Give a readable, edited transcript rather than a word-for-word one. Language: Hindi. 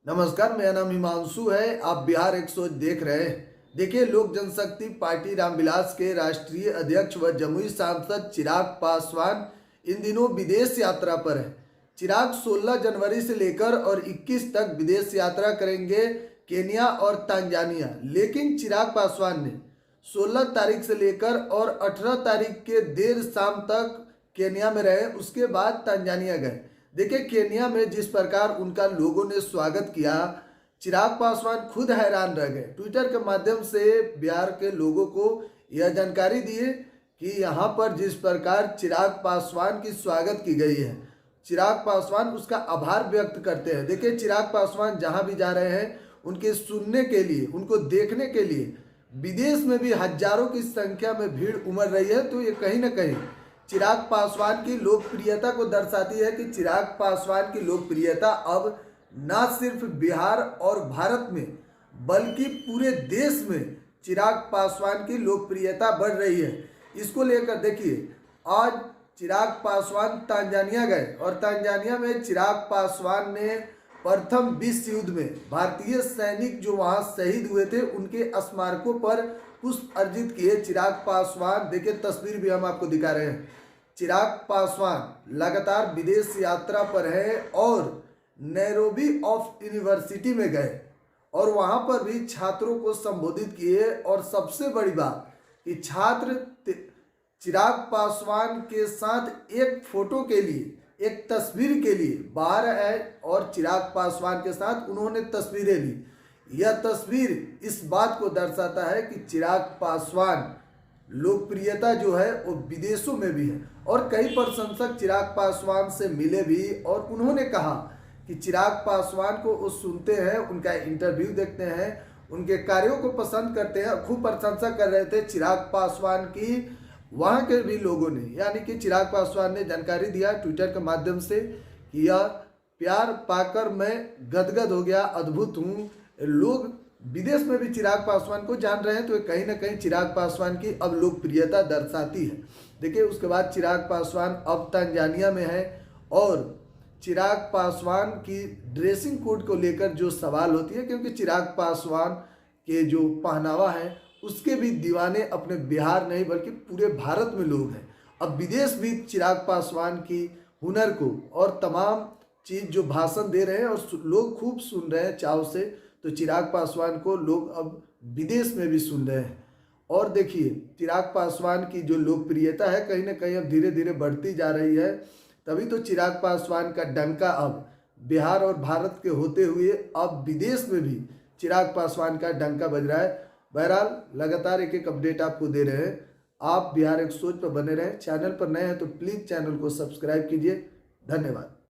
नमस्कार, मेरा नाम हिमांशु है। आप बिहार 100 देख रहे हैं। देखिए, लोक जनशक्ति पार्टी रामविलास के राष्ट्रीय अध्यक्ष व जमुई सांसद चिराग पासवान इन दिनों विदेश यात्रा पर है। चिराग 16 जनवरी से लेकर और 21 तक विदेश यात्रा करेंगे, केन्या और तंजानिया। लेकिन चिराग पासवान ने 16 तारीख से लेकर और 18 तारीख के देर शाम तक केन्या में रहे, उसके बाद तंजानिया गए। देखिए, केन्या में जिस प्रकार उनका लोगों ने स्वागत किया, चिराग पासवान खुद हैरान रह गए। ट्विटर के माध्यम से बिहार के लोगों को यह जानकारी दिए कि यहाँ पर जिस प्रकार चिराग पासवान की स्वागत की गई है, चिराग पासवान उसका आभार व्यक्त करते हैं। देखिए, चिराग पासवान जहाँ भी जा रहे हैं, उनके सुनने के लिए, उनको देखने के लिए विदेश में भी हजारों की संख्या में भीड़ उमड़ रही है। तो ये कहीं ना कहीं चिराग पासवान की लोकप्रियता को दर्शाती है कि चिराग पासवान की लोकप्रियता अब न सिर्फ बिहार और भारत में बल्कि पूरे देश में चिराग पासवान की लोकप्रियता बढ़ रही है। इसको लेकर देखिए, आज चिराग पासवान तंजानिया गए और तंजानिया में चिराग पासवान ने प्रथम विश्व युद्ध में भारतीय सैनिक जो वहां शहीद हुए थे, उनके स्मारकों पर पुष्प अर्जित किए। चिराग पासवान, देखिए तस्वीर भी हम आपको दिखा रहे हैं। चिराग पासवान लगातार विदेश यात्रा पर है और नैरोबी ऑफ यूनिवर्सिटी में गए और वहां पर भी छात्रों को संबोधित किए। और सबसे बड़ी बात कि छात्र चिराग पासवान के साथ एक फोटो के लिए, एक तस्वीर के लिए बाहर आए और चिराग पासवान के साथ उन्होंने तस्वीरें ली। यह तस्वीर इस बात को दर्शाता है कि चिराग पासवान लोकप्रियता जो है वो विदेशों में भी है। और कई प्रशंसक चिराग पासवान से मिले भी और उन्होंने कहा कि चिराग पासवान को वो सुनते हैं, उनका इंटरव्यू देखते हैं, उनके कार्यों को पसंद करते हैं। खूब प्रशंसा कर रहे थे चिराग पासवान की वहाँ के भी लोगों ने। यानी कि चिराग पासवान ने जानकारी दिया ट्विटर के माध्यम से कि यह प्यार पाकर मैं गदगद हो गया, अद्भुत हूँ। लोग विदेश में भी चिराग पासवान को जान रहे हैं। तो कहीं ना कहीं चिराग पासवान की अब लोकप्रियता दर्शाती है। देखिए, उसके बाद चिराग पासवान अब तंजानिया में है और चिराग पासवान की ड्रेसिंग कोड को लेकर जो सवाल होती है, क्योंकि चिराग पासवान के जो पहनावा है उसके भी दीवाने अपने बिहार नहीं बल्कि पूरे भारत में लोग हैं। अब विदेश भी चिराग पासवान की हुनर को और तमाम चीज़ जो भाषण दे रहे हैं और लोग खूब सुन रहे हैं चाव से। तो चिराग पासवान को लोग अब विदेश में भी सुन रहे हैं। और देखिए, चिराग पासवान की जो लोकप्रियता है कहीं ना कहीं अब धीरे धीरे बढ़ती जा रही है। तभी तो चिराग पासवान का डंका अब बिहार और भारत के होते हुए अब विदेश में भी चिराग पासवान का डंका बज रहा है। बहरहाल लगातार एक एक अपडेट आपको दे रहे हैं। आप बिहार 100 पर बने रहें। चैनल पर नए हैं तो प्लीज़ चैनल को सब्सक्राइब कीजिए। धन्यवाद।